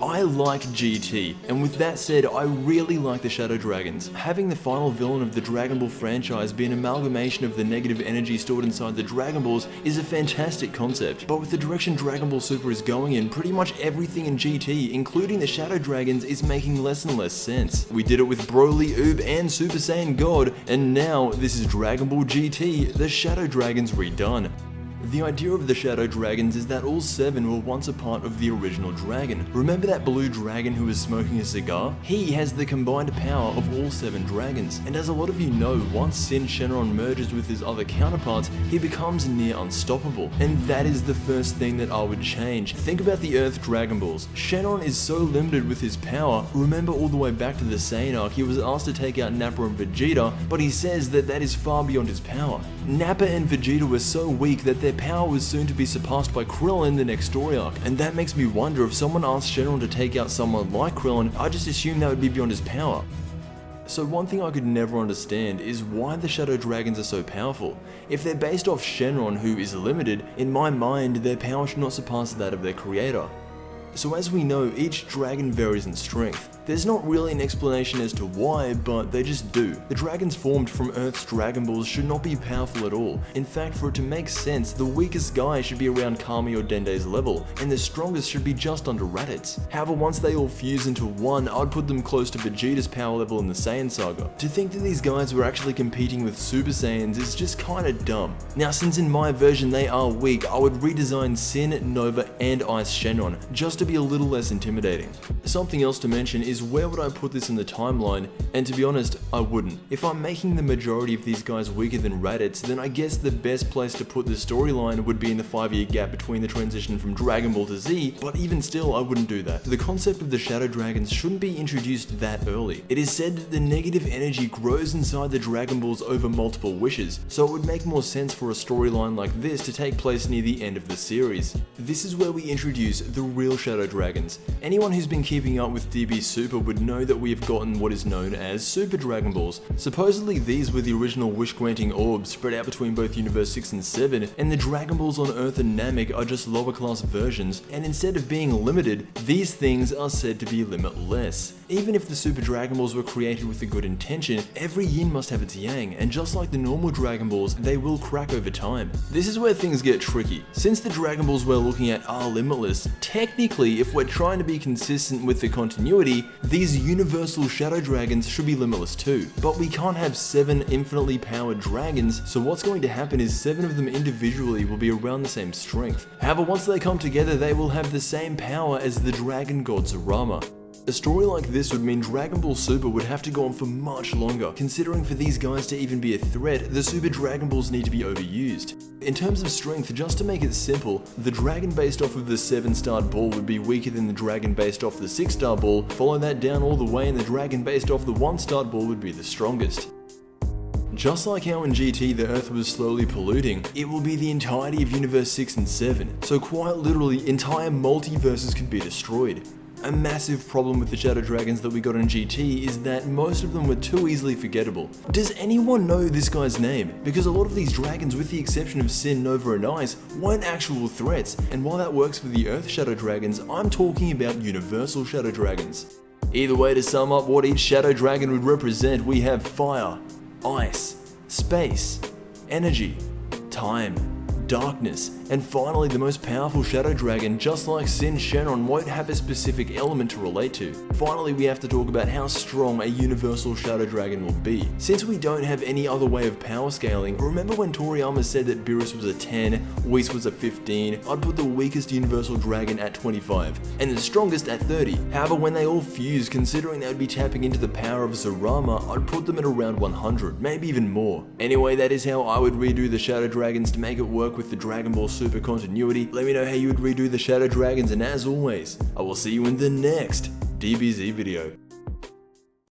I like GT, and with that said, I really like the Shadow Dragons. Having the final villain of the Dragon Ball franchise be an amalgamation of the negative energy stored inside the Dragon Balls is a fantastic concept, but with the direction Dragon Ball Super is going in, pretty much everything in GT, including the Shadow Dragons, is making less and less sense. We did it with Broly, Oob, and Super Saiyan God, and now this is Dragon Ball GT, the Shadow Dragons redone. The idea of the Shadow Dragons is that all 7 were once a part of the original dragon. Remember that blue dragon who was smoking a cigar? He has the combined power of all 7 dragons, and as a lot of you know, once Sin Shenron merges with his other counterparts, he becomes near unstoppable, and that is the first thing that I would change. Think about the Earth Dragon Balls. Shenron is so limited with his power. Remember all the way back to the Saiyan arc, he was asked to take out Nappa and Vegeta, but he says that that is far beyond his power. Nappa and Vegeta were so weak that their power was soon to be surpassed by Krillin in the next story arc, and that makes me wonder if someone asked Shenron to take out someone like Krillin, I just assume that would be beyond his power. So one thing I could never understand is why the Shadow Dragons are so powerful. If they're based off Shenron, who is limited, in my mind their power should not surpass that of their creator. So as we know, each dragon varies in strength. There's not really an explanation as to why, but they just do. The dragons formed from Earth's Dragon Balls should not be powerful at all. In fact, for it to make sense, the weakest guy should be around Kami or Dende's level, and the strongest should be just under Raditz. However, once they all fuse into one, I'd put them close to Vegeta's power level in the Saiyan saga. To think that these guys were actually competing with Super Saiyans is just kinda dumb. Now, since in my version they are weak, I would redesign Sin, Nova, and Ice Shenron, just to be a little less intimidating. Something else to mention is where would I put this in the timeline, and to be honest, I wouldn't. If I'm making the majority of these guys weaker than Raditz, then I guess the best place to put the storyline would be in the 5-year gap between the transition from Dragon Ball to Z, but even still I wouldn't do that. The concept of the Shadow Dragons shouldn't be introduced that early. It is said that the negative energy grows inside the Dragon Balls over multiple wishes, so it would make more sense for a storyline like this to take place near the end of the series. This is where we introduce the real Shadow Dragons. Anyone who's been keeping up with DB Super would know that we have gotten what is known as Super Dragon Balls. Supposedly these were the original wish-granting orbs spread out between both Universe 6 and 7, and the Dragon Balls on Earth and Namek are just lower class versions, and instead of being limited, these things are said to be limitless. Even if the Super Dragon Balls were created with a good intention, every yin must have its yang, and just like the normal Dragon Balls, they will crack over time. This is where things get tricky. Since the Dragon Balls we're looking at are limitless, technically if we're trying to be consistent with the continuity, these universal Shadow Dragons should be limitless too. But we can't have 7 infinitely powered dragons, so what's going to happen is 7 of them individually will be around the same strength. However, once they come together, they will have the same power as the dragon god Zurama. A story like this would mean Dragon Ball Super would have to go on for much longer, considering for these guys to even be a threat, the Super Dragon Balls need to be overused. In terms of strength, just to make it simple, the dragon based off of the 7-starred ball would be weaker than the dragon based off the 6-star ball, follow that down all the way and the dragon based off the 1-starred ball would be the strongest. Just like how in GT the Earth was slowly polluting, it will be the entirety of Universe 6 and 7, so quite literally entire multiverses could be destroyed. A massive problem with the Shadow Dragons that we got in GT is that most of them were too easily forgettable. Does anyone know this guy's name? Because a lot of these dragons, with the exception of Sin, Nova and Ice, weren't actual threats, and while that works for the Earth Shadow Dragons, I'm talking about Universal Shadow Dragons. Either way, to sum up what each Shadow Dragon would represent, we have fire, ice, space, energy, time, darkness, and finally the most powerful Shadow Dragon, just like Sin Shenron, won't have a specific element to relate to. Finally, we have to talk about how strong a universal Shadow Dragon will be. Since we don't have any other way of power scaling, remember when Toriyama said that Beerus was a 10, Whis was a 15, I'd put the weakest universal dragon at 25, and the strongest at 30. However, when they all fuse, considering they would be tapping into the power of Zurama, I'd put them at around 100, maybe even more. Anyway, that is how I would redo the Shadow Dragons to make it work with the Dragon Ball Super continuity. Let me know how you would redo the Shadow Dragons, and as always, I will see you in the next DBZ video.